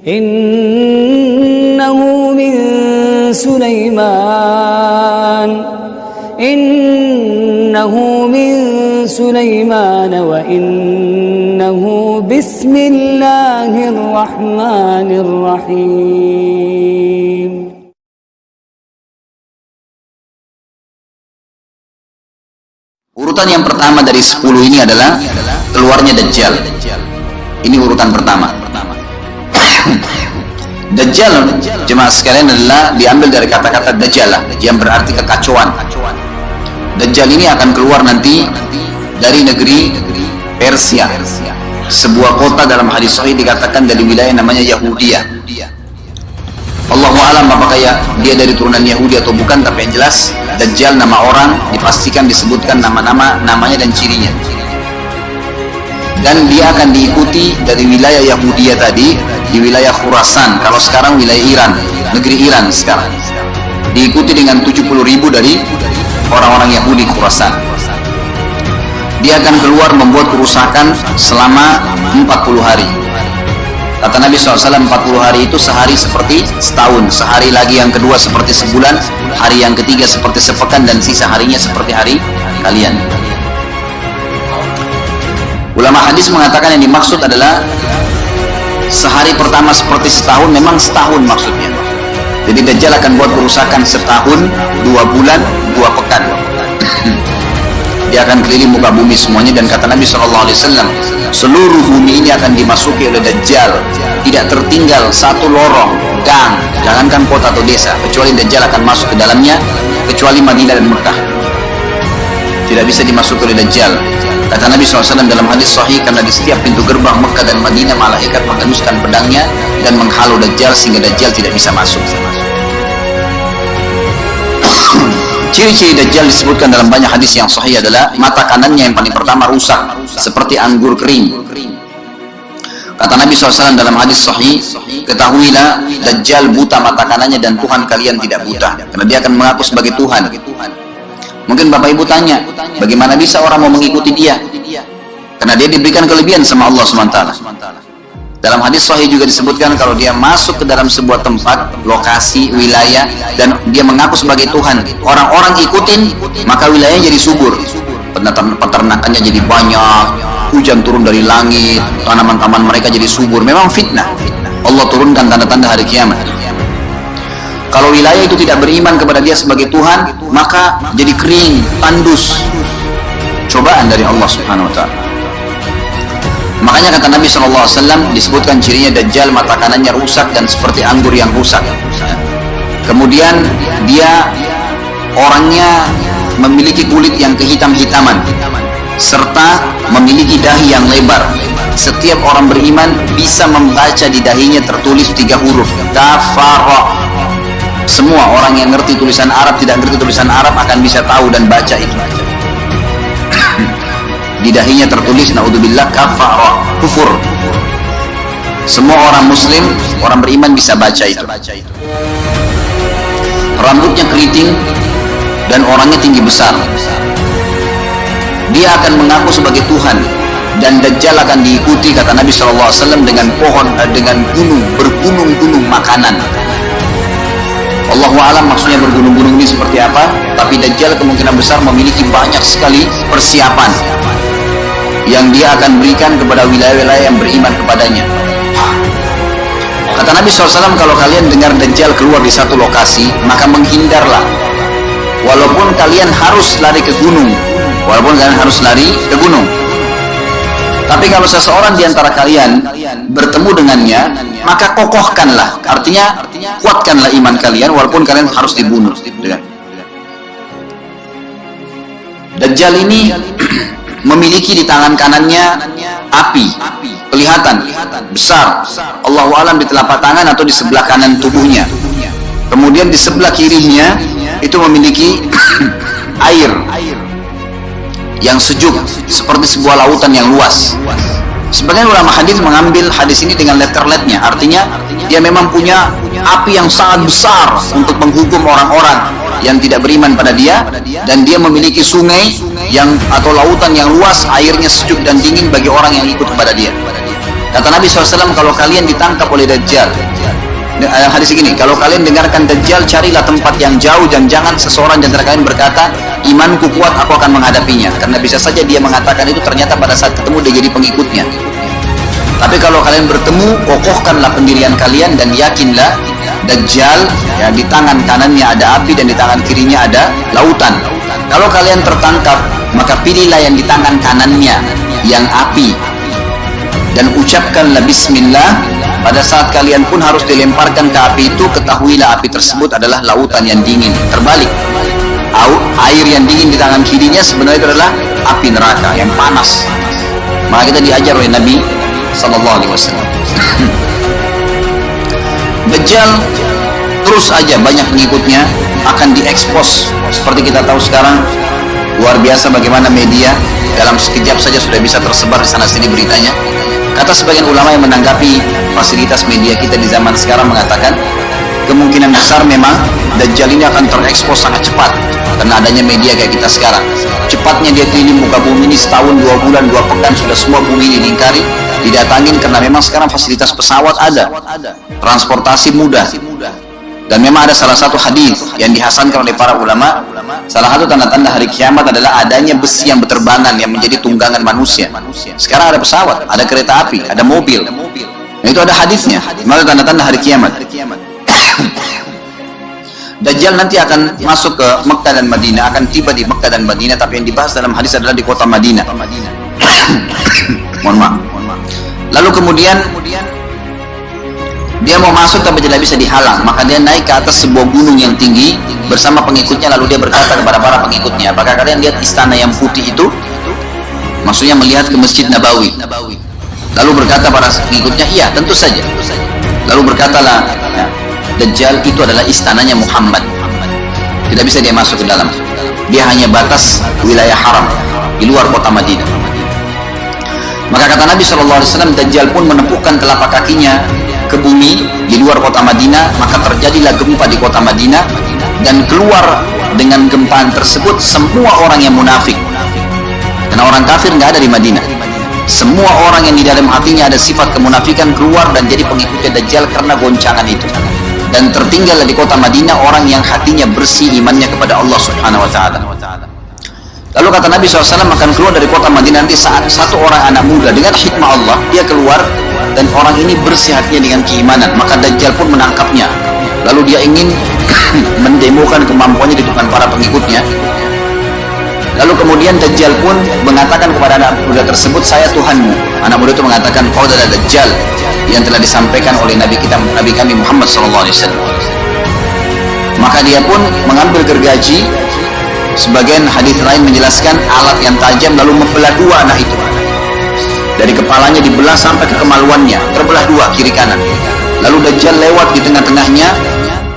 innahu min Sulaiman wa innahu bismillahirrahmanirrahim. Urutan yang pertama dari 10 ini adalah keluarnya Dajjal. Ini urutan pertama. Dajjal, jemaah sekalian, adalah diambil dari kata-kata Dajjalah yang berarti kekacauan. Dajjal ini akan keluar nanti dari negeri Persia. Sebuah kota dalam hadis sahih dikatakan dari wilayah namanya Yahudiyah. Allahu a'lam apakah dia dari turunan Yahudi atau bukan, tapi yang jelas Dajjal nama orang dipastikan disebutkan namanya dan cirinya. Dan dia akan diikuti dari wilayah Yahudiyah tadi, di wilayah Khurasan, kalau sekarang wilayah Iran, negeri Iran sekarang. Diikuti dengan 70.000 dari orang-orang Yahudi Khurasan. Dia akan keluar membuat kerusakan selama 40 hari. Kata Nabi SAW, 40 hari itu sehari seperti setahun, sehari lagi yang kedua seperti sebulan, hari yang ketiga seperti sepekan, dan sisa harinya seperti hari kalian. Ulama hadis mengatakan yang dimaksud adalah sehari pertama seperti setahun, memang setahun maksudnya. Jadi Dajjal akan buat kerusakan setahun, 2 bulan, 2 pekan. Dia akan keliling muka bumi semuanya, dan kata Nabi SAW, seluruh bumi ini akan dimasuki oleh Dajjal, tidak tertinggal satu lorong, gang, jangankan kota atau desa, kecuali Dajjal akan masuk ke dalamnya, kecuali Madinah dan Mekah. Tidak bisa dimasuki oleh Dajjal. Kata Nabi SAW dalam hadis sahih, karena di setiap pintu gerbang Mekah dan Madinah malaikat menghunuskan pedangnya dan menghalau Dajjal sehingga Dajjal tidak bisa masuk. Ciri-ciri Dajjal disebutkan dalam banyak hadis yang sahih adalah mata kanannya yang paling pertama rusak seperti anggur kering. Kata Nabi SAW dalam hadis sahih, ketahuilah Dajjal buta mata kanannya dan Tuhan kalian tidak buta, karena dia akan mengaku sebagai Tuhan. Mungkin Bapak Ibu tanya, bagaimana bisa orang mau mengikuti dia? Karena dia diberikan kelebihan sama Allah SWT. Dalam hadis sahih juga disebutkan kalau dia masuk ke dalam sebuah tempat, lokasi, wilayah, dan dia mengaku sebagai Tuhan, orang-orang ikutin, maka wilayahnya jadi subur, peternakannya jadi banyak, hujan turun dari langit, tanaman-tanaman mereka jadi subur. Memang fitnah. Allah turunkan tanda-tanda hari kiamat. Kalau wilayah itu tidak beriman kepada dia sebagai Tuhan, maka jadi kering, tandus. Cobaan dari Allah Subhanahu wa ta'ala. Makanya kata Nabi SAW disebutkan cirinya Dajjal mata kanannya rusak dan seperti anggur yang rusak. Kemudian dia orangnya memiliki kulit yang kehitam-hitaman serta memiliki dahi yang lebar. Setiap orang beriman bisa membaca di dahinya tertulis 3 huruf, kafara. Semua orang yang ngerti tulisan Arab, tidak ngerti tulisan Arab akan bisa tahu dan baca itu. Di dahinya tertulis naudzubillah kafara, kufur. Semua orang muslim, orang beriman bisa baca itu. Rambutnya keriting dan orangnya tinggi besar. Dia akan mengaku sebagai Tuhan, dan Dajjal akan diikuti kata Nabi SAW dengan pohon, dengan gunung, bergunung-gunung makanan. Allahu a'lam maksudnya bergunung-gunung ini seperti apa, tapi Dajjal kemungkinan besar memiliki banyak sekali persiapan yang dia akan berikan kepada wilayah-wilayah yang beriman kepadanya. Kata Nabi SAW, kalau kalian dengar Dajjal keluar di satu lokasi, maka menghindarlah. Walaupun kalian harus lari ke gunung, tapi kalau seseorang di antara kalian bertemu dengannya, maka kokohkanlah, artinya kuatkanlah iman kalian walaupun kalian harus dibunuh. Dajjal ini memiliki di tangan kanannya api, kelihatan besar. Allahu a'lam di telapak tangan atau di sebelah kanan tubuhnya. Kemudian di sebelah kirinya itu memiliki air yang sejuk seperti sebuah lautan yang luas. Sebagian ulama hadis mengambil hadis ini dengan letter-letternya, artinya dia memang punya api yang sangat besar untuk menghukum orang-orang yang tidak beriman pada dia, dan dia memiliki sungai yang atau lautan yang luas, airnya sejuk dan dingin bagi orang yang ikut kepada dia. Kata Nabi SAW, kalau kalian ditangkap oleh Dajjal, hadis ini, kalau kalian dengarkan Dajjal, carilah tempat yang jauh dan jangan seseorang di antara kalian berkata, imanku kuat, aku akan menghadapinya. Karena bisa saja dia mengatakan itu, ternyata pada saat ketemu dia jadi pengikutnya. Tapi kalau kalian bertemu, kokohkanlah pendirian kalian dan yakinlah Dajjal, ya, di tangan kanannya ada api dan di tangan kirinya ada lautan. Kalau kalian tertangkap, maka pilihlah yang di tangan kanannya, yang api, dan ucapkanlah bismillah. Pada saat kalian pun harus dilemparkan ke api itu, ketahuilah api tersebut adalah lautan yang dingin. Terbalik, air yang dingin di tangan kirinya sebenarnya itu adalah api neraka yang panas. Maka kita diajar oleh Nabi SAW. Dajjal terus aja banyak pengikutnya, akan diekspos. Seperti kita tahu sekarang, luar biasa bagaimana media dalam sekejap saja sudah bisa tersebar di sana sini beritanya. Kata sebagian ulama yang menanggapi fasilitas media kita di zaman sekarang mengatakan, kemungkinan besar memang Dajjal ini akan terekspos sangat cepat karena adanya media kayak kita sekarang. Cepatnya dia keliling muka bumi ini setahun, 2 bulan, 2 pekan, sudah semua bumi ini dilingkari, didatangin, karena memang sekarang fasilitas pesawat ada, transportasi mudah. Dan memang ada salah satu hadis yang dihasankan oleh para ulama, salah satu tanda-tanda hari kiamat adalah adanya besi yang berterbangan yang menjadi tunggangan manusia. Sekarang ada pesawat, ada kereta api, ada mobil. Nah, itu ada hadisnya. Mana tanda-tanda hari kiamat? Dajjal nanti akan masuk ke Mekah dan Madinah, akan tiba di Mekah dan Madinah, tapi yang dibahas dalam hadis adalah di kota Madinah. Mohon maaf. Lalu kemudian dia mau masuk tapi tidak bisa dihalang, maka dia naik ke atas sebuah gunung yang tinggi bersama pengikutnya. Lalu dia berkata kepada para pengikutnya, apakah kalian lihat istana yang putih itu? Maksudnya melihat ke Masjid Nabawi. Lalu berkata para pengikutnya, iya tentu saja. Lalu berkatalah, ya, Dajjal itu adalah istananya Muhammad, tidak bisa dia masuk ke dalam, dia hanya batas wilayah haram di luar kota Madinah. Maka kata Nabi SAW, Dajjal pun menepukkan telapak kakinya ke bumi di luar kota Madinah, maka terjadilah gempa di kota Madinah, dan keluar dengan gempaan tersebut semua orang yang munafik. Karena orang kafir nggak ada di Madinah. Semua orang yang di dalam hatinya ada sifat kemunafikan keluar dan jadi pengikutnya Dajjal karena goncangan itu. Dan tertinggallah di kota Madinah orang yang hatinya bersih imannya kepada Allah Subhanahu wa Ta'ala. Lalu kata Nabi SAW, akan keluar dari kota Madinah nanti saat satu orang anak muda dengan hikmah Allah, dia keluar dan orang ini bersih hatinya dengan keimanan, maka Dajjal pun menangkapnya. Lalu dia ingin mendemokan kemampuannya di depan para pengikutnya. Lalu kemudian Dajjal pun mengatakan kepada anak muda tersebut, saya Tuhanmu. Anak muda itu mengatakan, kau adalah Dajjal yang telah disampaikan oleh Nabi kami Muhammad SAW. Maka dia pun mengambil gergaji. Sebagian hadis lain menjelaskan alat yang tajam, lalu membelah dua anak itu. Dari kepalanya dibelah sampai ke kemaluannya, terbelah dua kiri kanan. Lalu Dajjal lewat di tengah-tengahnya,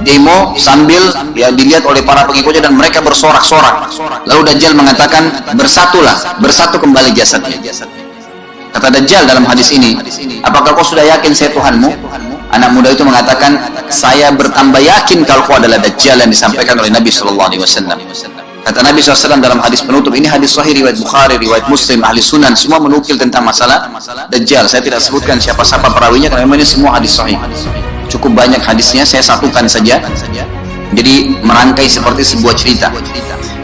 demo sambil ya dilihat oleh para pengikutnya dan mereka bersorak-sorak. Lalu Dajjal mengatakan, bersatulah, bersatu kembali jasadnya. Kata Dajjal dalam hadis ini, apakah kau sudah yakin saya Tuhanmu? Anak muda itu mengatakan, saya bertambah yakin kalau kau adalah Dajjal yang disampaikan oleh Nabi SAW. Kata Nabi SAW dalam hadis penutup, ini hadis sahih riwayat Bukhari, riwayat Muslim, ahli sunan, semua menukil tentang masalah Dajjal. Saya tidak sebutkan siapa-siapa perawinya karena memang ini semua hadis sahih. Cukup banyak hadisnya, saya satukan saja. Jadi merangkai seperti sebuah cerita.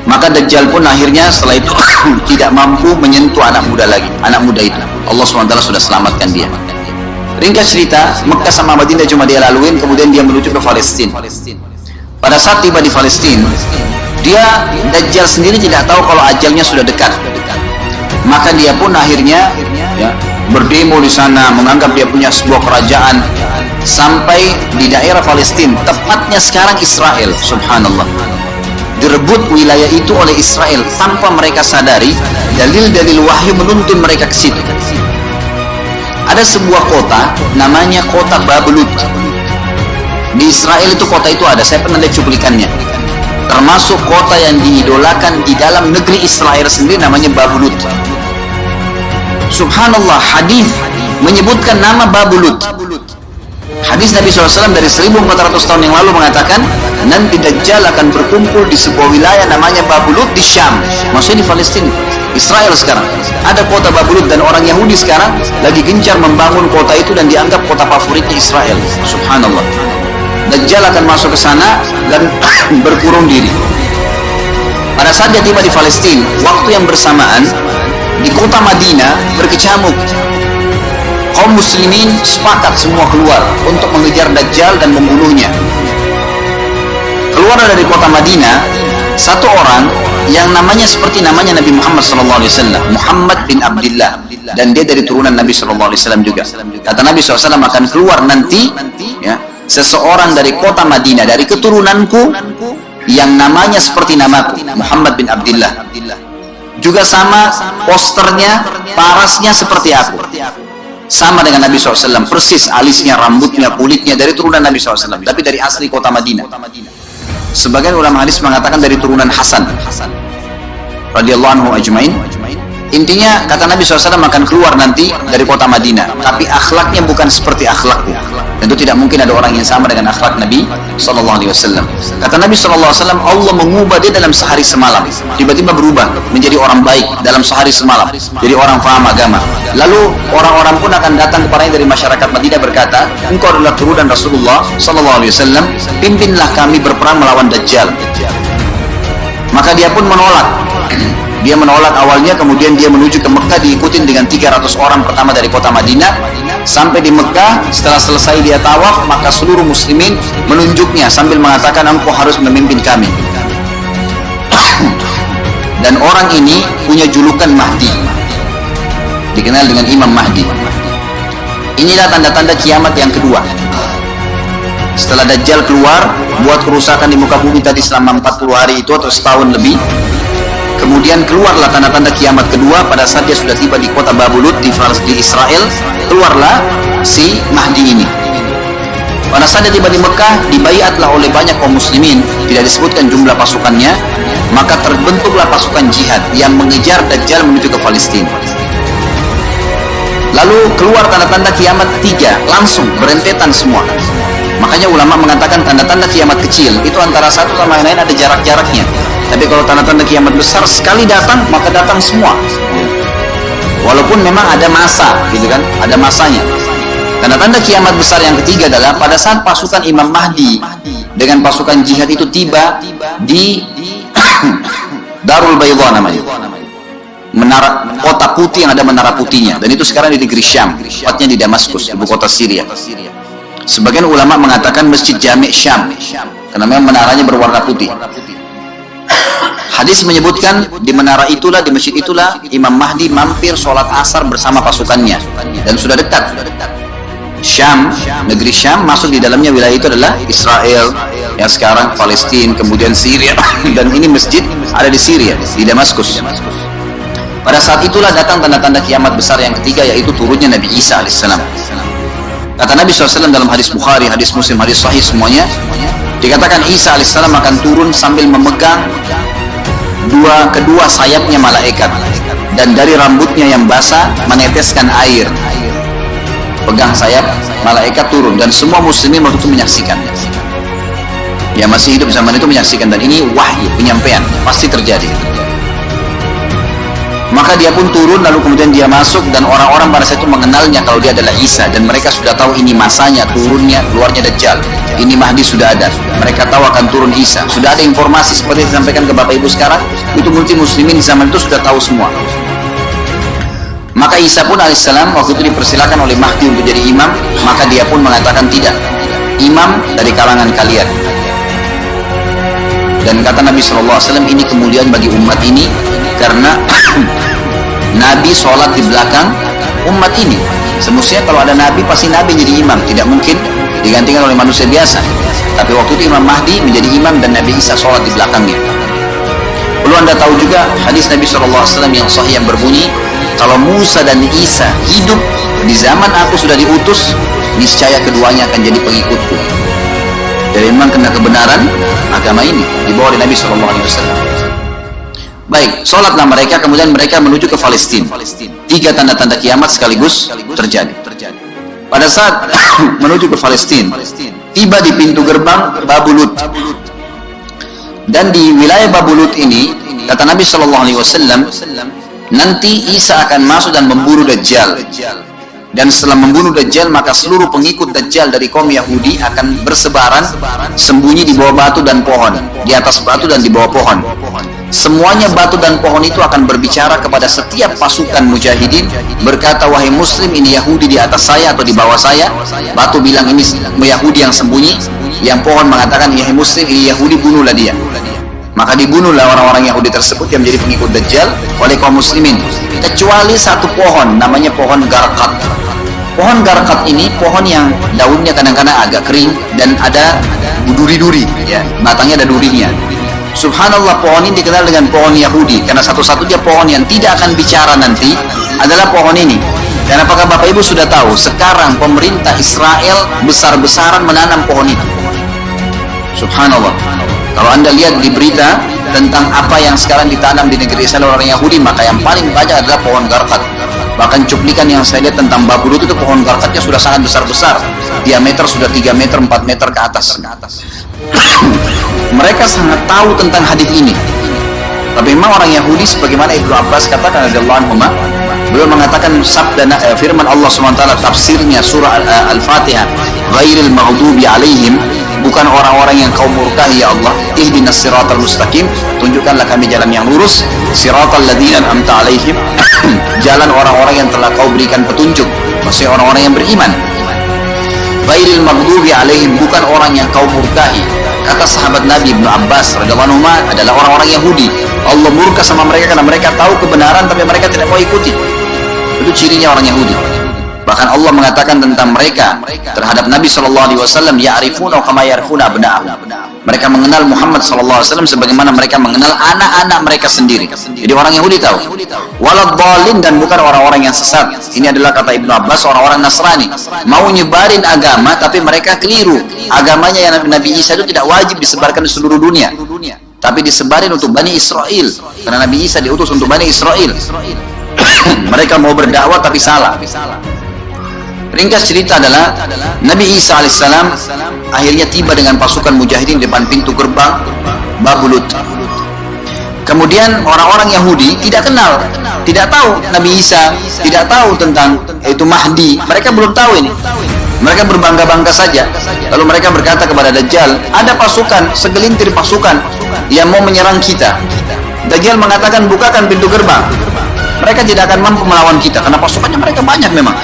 Maka Dajjal pun akhirnya setelah itu tidak mampu menyentuh anak muda lagi. Anak muda itu, Allah SWT sudah selamatkan dia. Ringkas cerita, Mekah sama Madinah cuma dia laluin, kemudian dia menuju ke Palestina. Pada saat tiba di Palestina, Dajjal sendiri tidak tahu kalau ajalnya sudah dekat. Maka dia pun akhirnya ya, berdemo di sana, menganggap dia punya sebuah kerajaan sampai di daerah Palestina, tepatnya sekarang Israel. Subhanallah, direbut wilayah itu oleh Israel tanpa mereka sadari. Dalil-dalil wahyu menuntun mereka ke situ. Ada sebuah kota namanya kota Babelut. Di Israel itu kota itu ada, saya pernah lihat cuplikannya. Termasuk kota yang diidolakan di dalam negeri Israel sendiri, namanya Babelut. Subhanallah, hadis menyebutkan nama Babelut. Hadis Nabi SAW dari 1400 tahun yang lalu mengatakan, nanti Dajjal akan berkumpul di sebuah wilayah namanya Babulut di Syam, maksudnya di Palestina, Israel sekarang. Ada kota Babulut dan orang Yahudi sekarang lagi gencar membangun kota itu dan dianggap kota favoritnya Israel. Subhanallah. Dajjal akan masuk ke sana dan berkurung diri. Pada saat dia tiba di Palestina, waktu yang bersamaan di kota Madinah berkecamuk. Kaum muslimin sepakat semua keluar untuk mengejar Dajjal dan membunuhnya. Keluar dari kota Madinah satu orang yang namanya seperti namanya Nabi Muhammad SAW, Muhammad bin Abdullah, dan dia dari turunan Nabi SAW juga. Kata Nabi SAW, akan keluar nanti ya, seseorang dari kota Madinah dari keturunanku yang namanya seperti namaku, Muhammad bin Abdullah, juga sama posternya, parasnya seperti aku, sama dengan Nabi SAW, persis alisnya, rambutnya, kulitnya dari turunan Nabi SAW, tapi dari asli kota Madinah. Sebagian ulama hadis mengatakan dari turunan Hasan radhiyallahu anhu ajmain. Intinya kata Nabi SAW akan keluar nanti dari kota Madinah, tapi akhlaknya bukan seperti akhlakku. Tentu tidak mungkin ada orang yang sama dengan akhlak Nabi SAW. Kata Nabi SAW, Allah mengubah dia dalam sehari semalam. Tiba-tiba berubah menjadi orang baik dalam sehari semalam, jadi orang paham agama. Lalu orang-orang pun akan datang kepadanya dari masyarakat Madinah berkata, engkau adalah turunan Rasulullah SAW, pimpinlah kami berperang melawan Dajjal. Maka dia pun menolak. Dia menolak awalnya, kemudian dia menuju ke Mekah diikutin dengan 300 orang pertama dari kota Madinah. Sampai di Mekah, setelah selesai dia tawaf, maka seluruh muslimin menunjuknya sambil mengatakan, engkau harus memimpin kami. Dan orang ini punya julukan Mahdi, dikenal dengan Imam Mahdi. Inilah tanda-tanda kiamat yang kedua. Setelah Dajjal keluar, buat kerusakan di muka bumi tadi selama 40 hari itu atau setahun lebih, kemudian keluarlah tanda-tanda kiamat kedua pada saat dia sudah tiba di kota Babulut di Israel. Keluarlah si Mahdi ini. Pada saat dia tiba di Mekah, dibaiatlah oleh banyak kaum muslimin, tidak disebutkan jumlah pasukannya, maka terbentuklah pasukan jihad yang mengejar Dajjal menuju ke Palestina. Lalu keluar tanda-tanda kiamat tiga, langsung berentetan semua. Makanya ulama mengatakan tanda-tanda kiamat kecil itu antara satu sama yang lain ada jarak-jaraknya. Tapi kalau tanda-tanda kiamat besar sekali datang, maka datang semua. Walaupun memang ada masa, gitu kan, ada masanya. Tanda-tanda kiamat besar yang ketiga adalah pada saat pasukan Imam Mahdi dengan pasukan jihad itu tiba di Darul Bayda namanya, menara kota putih yang ada menara putihnya, dan itu sekarang di negeri Syam, tepatnya di Damaskus, ibu kota Syria. Sebagian ulama mengatakan Masjid Jami' Syam, karena memang menaranya berwarna putih. Hadis menyebutkan di menara itulah, di masjid itulah Imam Mahdi mampir sholat asar bersama pasukannya, dan sudah dekat. Syam, negeri Syam, masuk di dalamnya wilayah itu adalah Israel yang sekarang Palestina, kemudian Syria, dan ini masjid ada di Syria, di Damaskus. Pada saat itulah datang tanda-tanda kiamat besar yang ketiga, yaitu turunnya Nabi Isa alaihissalam. Kata Nabi SAW dalam hadis Bukhari, hadis Muslim, hadis Sahih semuanya, dikatakan Isa alaihissalam akan turun sambil memegang kedua sayapnya malaikat, dan dari rambutnya yang basah meneteskan air. Pegang sayap malaikat turun, dan semua muslimin waktu itu menyaksikan. Yang masih hidup zaman itu menyaksikan, dan ini wahyu, penyampaian, pasti terjadi. Maka dia pun turun, lalu kemudian dia masuk, dan orang-orang pada saat itu mengenalnya kalau dia adalah Isa, dan mereka sudah tahu ini masanya, turunnya, keluarnya Dajjal. Ini Mahdi sudah ada, mereka tahu akan turun Isa. Sudah ada informasi seperti yang disampaikan ke Bapak Ibu sekarang, itu multi muslimin di zaman itu sudah tahu semua. Maka Isa pun alaihissalam waktu itu dipersilakan oleh Mahdi untuk jadi imam, maka dia pun mengatakan tidak, imam dari kalangan kalian. Dan kata Nabi SAW, ini kemuliaan bagi umat ini, karena Nabi sholat di belakang umat ini. Semestinya kalau ada Nabi, pasti Nabi jadi imam, tidak mungkin digantikan oleh manusia biasa. Tapi waktu itu Imam Mahdi menjadi imam dan Nabi Isa sholat di belakangnya. Perlu anda tahu juga hadis Nabi SAW yang sahih yang berbunyi, kalau Musa dan Isa hidup di zaman aku sudah diutus, niscaya keduanya akan jadi pengikutku. Jadi memang kena kebenaran agama ini dibawa oleh Nabi SAW. Baik, sholatlah mereka, kemudian mereka menuju ke Palestina. Tiga tanda-tanda kiamat sekaligus terjadi. pada saat menuju ke Palestina, tiba di pintu gerbang Babulut. Dan di wilayah Babulut ini, kata Nabi SAW, nanti Isa akan masuk dan memburu Dajjal. Dan setelah membunuh Dajjal, maka seluruh pengikut Dajjal dari kaum Yahudi akan bersebaran sembunyi di bawah batu dan pohon, di atas batu dan di bawah pohon. Semuanya batu dan pohon itu akan berbicara kepada setiap pasukan mujahidin, berkata, wahai muslim, ini Yahudi di atas saya atau di bawah saya. Batu bilang ini Yahudi yang sembunyi, yang pohon mengatakan, wahai muslim, ini Yahudi, bunuhlah dia. Maka dibunuhlah orang-orang Yahudi tersebut yang menjadi pengikut Dajjal oleh kaum muslimin, kecuali satu pohon, namanya pohon Garqat. Pohon Garqat ini pohon yang daunnya kadang-kadang agak kering dan ada duri-duri, ya, batangnya ada durinya. Subhanallah, pohon ini dikenal dengan pohon Yahudi karena satu-satunya pohon yang tidak akan bicara nanti adalah pohon ini. Dan apakah Bapak Ibu sudah tahu sekarang pemerintah Israel besar-besaran menanam pohon itu? Subhanallah. Kalau Anda lihat di berita tentang apa yang sekarang ditanam di negeri Israel orang Yahudi, maka yang paling banyak adalah pohon Garqat. Bahkan cuplikan yang saya lihat tentang Babulut itu pohon Garqatnya sudah sangat besar-besar, diameter sudah 3 meter, 4 meter ke atas. Mereka sangat tahu tentang hadis ini. Tapi memang orang Yahudi, sebagaimana Ibnu Abbas katakan radhiyallahu anhu, beliau mengatakan sabda firman Allah SWT tafsirnya surah Al-Fatihah, ghairil maghdubi alaihim, bukan orang-orang yang kau murkahi ya Allah, ihdinas siratal mustaqim, tunjukkanlah kami jalan yang lurus, siratal ladzina an'amta alaihim, jalan orang-orang yang telah kau berikan petunjuk, maksudnya orang-orang yang beriman. Ghairil maghdubi alaihim, bukan orang yang kau murkahi. Kata sahabat Nabi Ibnu Abbas radhiyallahu anhu adalah orang-orang Yahudi. Allah murka sama mereka karena mereka tahu kebenaran tapi mereka tidak mau ikuti. Itu cirinya orang Yahudi. Bahkan Allah mengatakan tentang mereka terhadap Nabi SAW, ya'rifuna kama ya'rifuna abna'ahum. Mereka mengenal Muhammad SAW sebagaimana mereka mengenal anak-anak mereka sendiri. Jadi orang Yahudi tahu. Waladhdallin, dan bukan orang-orang yang sesat. Ini adalah kata Ibnu Abbas, orang-orang Nasrani mau nyebarin agama tapi mereka keliru. Agamanya yang Nabi Isa itu tidak wajib disebarkan di seluruh dunia, tapi disebarin untuk Bani Israel, karena Nabi Isa diutus untuk Bani Israel. Mereka mau berdakwah tapi salah. Ringkas cerita adalah Nabi Isa alaihissalam akhirnya tiba dengan pasukan mujahidin di depan pintu gerbang Babulut. Kemudian orang-orang Yahudi tidak kenal, tidak tahu Nabi Isa, tidak tahu tentang itu Mahdi. Mereka belum tahu ini. Mereka berbangga-bangga saja. Lalu mereka berkata kepada Dajjal, ada pasukan, segelintir pasukan yang mau menyerang kita. Dajjal mengatakan, bukakan pintu gerbang. Mereka tidak akan mampu melawan kita karena pasukannya mereka banyak memang.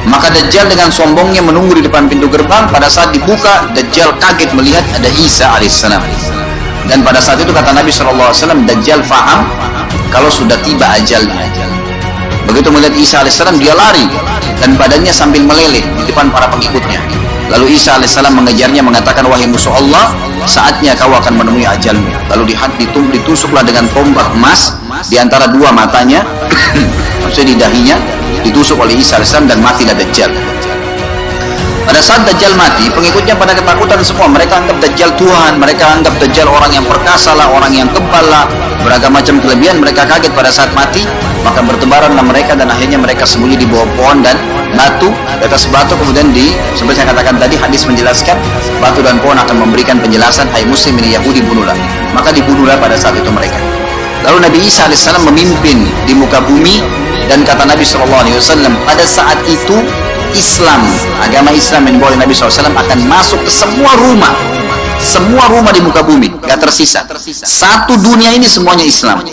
Maka Dajjal dengan sombongnya menunggu di depan pintu gerbang. Pada saat dibuka, Dajjal kaget melihat ada Isa alaihissalam. Dan pada saat itu kata Nabi SAW, Dajjal faham kalau sudah tiba ajalnya. Begitu melihat Isa alaihissalam, dia lari dan badannya sambil meleleh di depan para pengikutnya. Lalu Isa alaihissalam mengejarnya, mengatakan, wahai musuh Allah, saatnya kau akan menemui ajalmu. Lalu ditusuklah dengan tombak emas di antara dua matanya, maksudnya di dahinya, ditusuk oleh Isa alaihissalam dan matilah Dajjal. Pada saat Dajjal mati, pengikutnya pada ketakutan semua. Mereka anggap Dajjal Tuhan, mereka anggap Dajjal orang yang perkasa lah, orang yang kebal lah, beragam macam kelebihan. Mereka kaget pada saat mati, maka bertebaranlah mereka dan akhirnya mereka sembunyi di bawah pohon dan batu, di atas batu. Kemudian seperti saya katakan tadi, hadis menjelaskan batu dan pohon akan memberikan penjelasan, hai muslim ini Yahudi, bunuhlah. Maka dibunuhlah pada saat itu mereka. Lalu Nabi Isa alaihissalam memimpin di muka bumi, dan kata Nabi SAW, pada saat itu Islam, agama Islam yang dibawa oleh Nabi SAW akan masuk ke semua rumah di muka bumi, gak tersisa. Satu dunia ini semuanya Islam.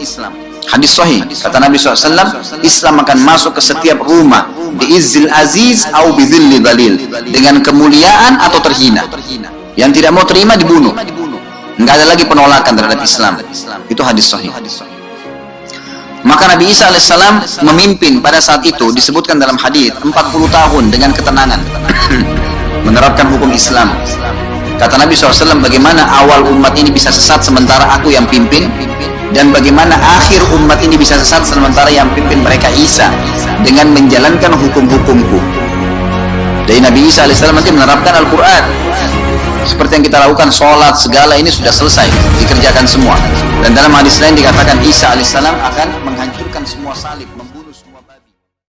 Hadis sahih, kata Nabi SAW, Islam akan masuk ke setiap rumah, bi'izzil aziz au bidzilli dhalil, dengan kemuliaan atau terhina. Yang tidak mau terima dibunuh. Enggak ada lagi penolakan terhadap Islam. Itu hadis sahih. Maka Nabi Isa alaihissalam memimpin pada saat itu, disebutkan dalam hadis 40 tahun dengan ketenangan menerapkan hukum Islam. Kata Nabi SAW, bagaimana awal umat ini bisa sesat sementara aku yang pimpin, dan bagaimana akhir umat ini bisa sesat sementara yang pimpin mereka Isa dengan menjalankan hukum-hukumku. Jadi Nabi Isa alaihissalam nanti menerapkan Al-Quran seperti yang kita lakukan, sholat, segala ini sudah selesai, dikerjakan semua. Dan dalam hadis lain dikatakan Isa alaihissalam akan menghancurkan semua salib.